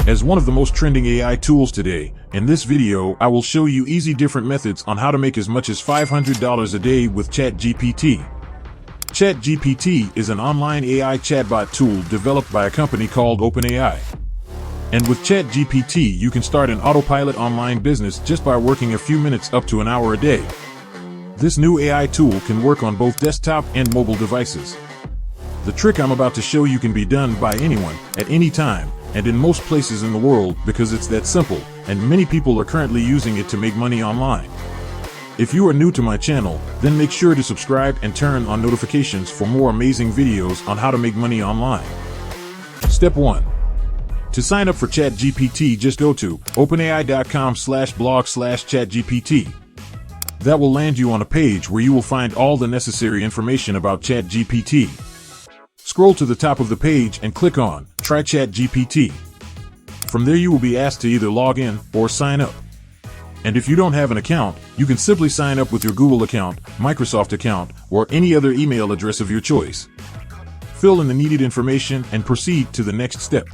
As one of the most trending AI tools today, in this video I will show you easy different methods on how to make as much as $500 a day with Chat GPT. Chat GPT is an online AI chatbot tool developed by a company called OpenAI. And with Chat GPT you can start an Autopilot online business just by working a few minutes up to an hour a day. This new AI tool can work on both desktop and mobile devices. The trick I'm about to show you can be done by anyone, at any time, and in most places in the world because it's that simple, and many people are currently using it to make money online. If you are new to my channel, then make sure to subscribe and turn on notifications for more amazing videos on how to make money online. Step 1. To sign up for Chat GPT, just go to openai.com/blog/chatgpt. That will land you on a page where you will find all the necessary information about Chat GPT. Scroll to the top of the page and click on Try Chat GPT. From there you will be asked to either log in or sign up. And if you don't have an account, you can simply sign up with your Google account, Microsoft account, or any other email address of your choice. Fill in the needed information and proceed to the next step.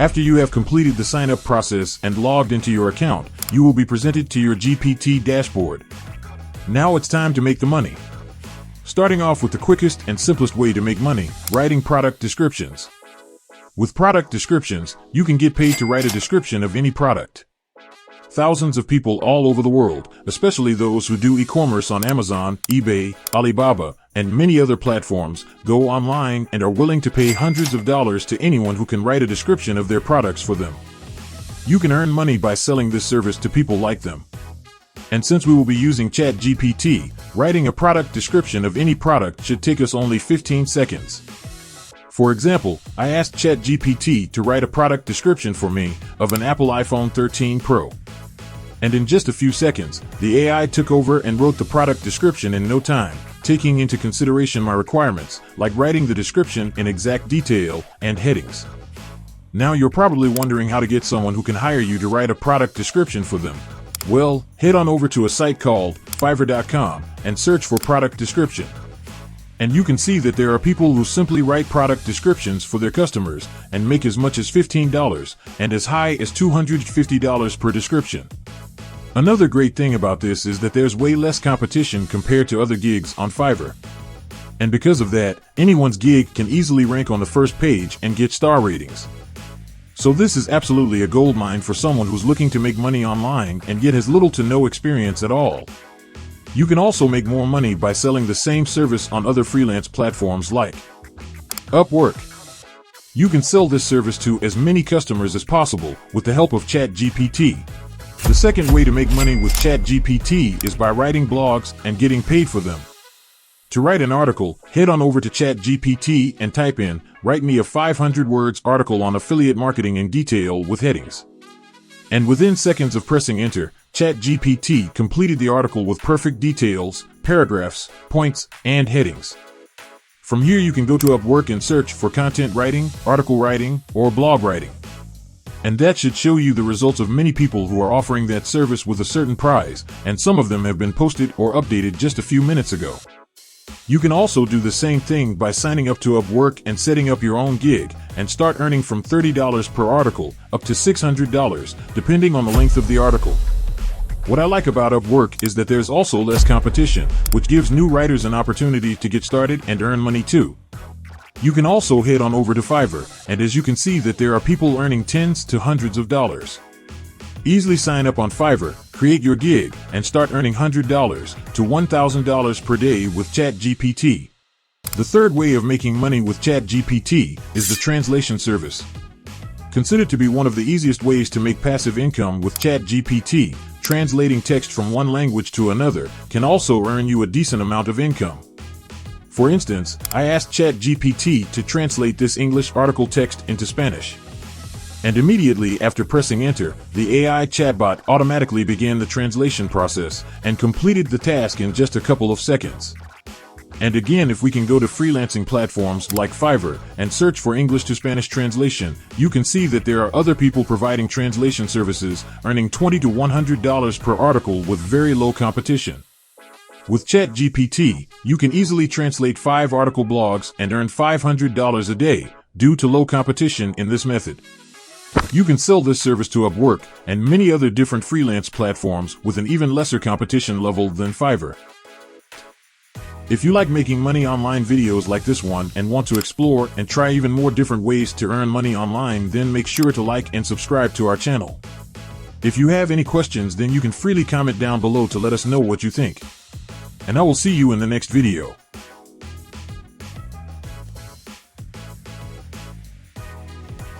After you have completed the sign-up process and logged into your account, you will be presented to your GPT dashboard. Now it's time to make the money. Starting off with the quickest and simplest way to make money, writing product descriptions. With product descriptions, you can get paid to write a description of any product. Thousands of people all over the world, especially those who do e-commerce on Amazon, eBay, Alibaba, and many other platforms, go online and are willing to pay hundreds of dollars to anyone who can write a description of their products for them. You can earn money by selling this service to people like them. And since we will be using Chat GPT, writing a product description of any product should take us only 15 seconds. For example, I asked Chat GPT to write a product description for me of an Apple iPhone 13 Pro. And in just a few seconds, the AI took over and wrote the product description in no time, taking into consideration my requirements, like writing the description in exact detail and headings. Now you're probably wondering how to get someone who can hire you to write a product description for them. Well, head on over to a site called Fiverr.com and search for product description. And you can see that there are people who simply write product descriptions for their customers and make as much as $15 and as high as $250 per description. Another great thing about this is that there's way less competition compared to other gigs on Fiverr. And because of that, anyone's gig can easily rank on the first page and get star ratings. So this is absolutely a goldmine for someone who's looking to make money online and yet has little to no experience at all. You can also make more money by selling the same service on other freelance platforms like Upwork. You can sell this service to as many customers as possible with the help of Chat GPT. The second way to make money with Chat GPT is by writing blogs and getting paid for them. To write an article, head on over to Chat GPT and type in, "Write me a 500 words article on affiliate marketing in detail with headings." And within seconds of pressing enter, Chat GPT completed the article with perfect details, paragraphs, points, and headings. From here you can go to Upwork and search for content writing, article writing, or blog writing. And that should show you the results of many people who are offering that service with a certain price, and some of them have been posted or updated just a few minutes ago. You can also do the same thing by signing up to Upwork and setting up your own gig, and start earning from $30 per article up to $600, depending on the length of the article. What I like about Upwork is that there's also less competition, which gives new writers an opportunity to get started and earn money too. You can also head on over to Fiverr, and as you can see that there are people earning tens to hundreds of dollars. Easily sign up on Fiverr, create your gig, and start earning $100 to $1,000 per day with Chat GPT. The third way of making money with Chat GPT is the translation service. Considered to be one of the easiest ways to make passive income with Chat GPT, translating text from one language to another can also earn you a decent amount of income. For instance, I asked Chat GPT to translate this English article text into Spanish. And immediately after pressing enter, the AI chatbot automatically began the translation process and completed the task in just a couple of seconds. And again, if we can go to freelancing platforms like Fiverr and search for English to Spanish translation, you can see that there are other people providing translation services earning $20 to $100 per article with very low competition. With Chat GPT, you can easily translate 5 article blogs and earn $500 a day due to low competition in this method. You can sell this service to Upwork and many other different freelance platforms with an even lesser competition level than Fiverr. If you like making money online videos like this one and want to explore and try even more different ways to earn money online, then make sure to like and subscribe to our channel. If you have any questions, then you can freely comment down below to let us know what you think. And I will see you in the next video.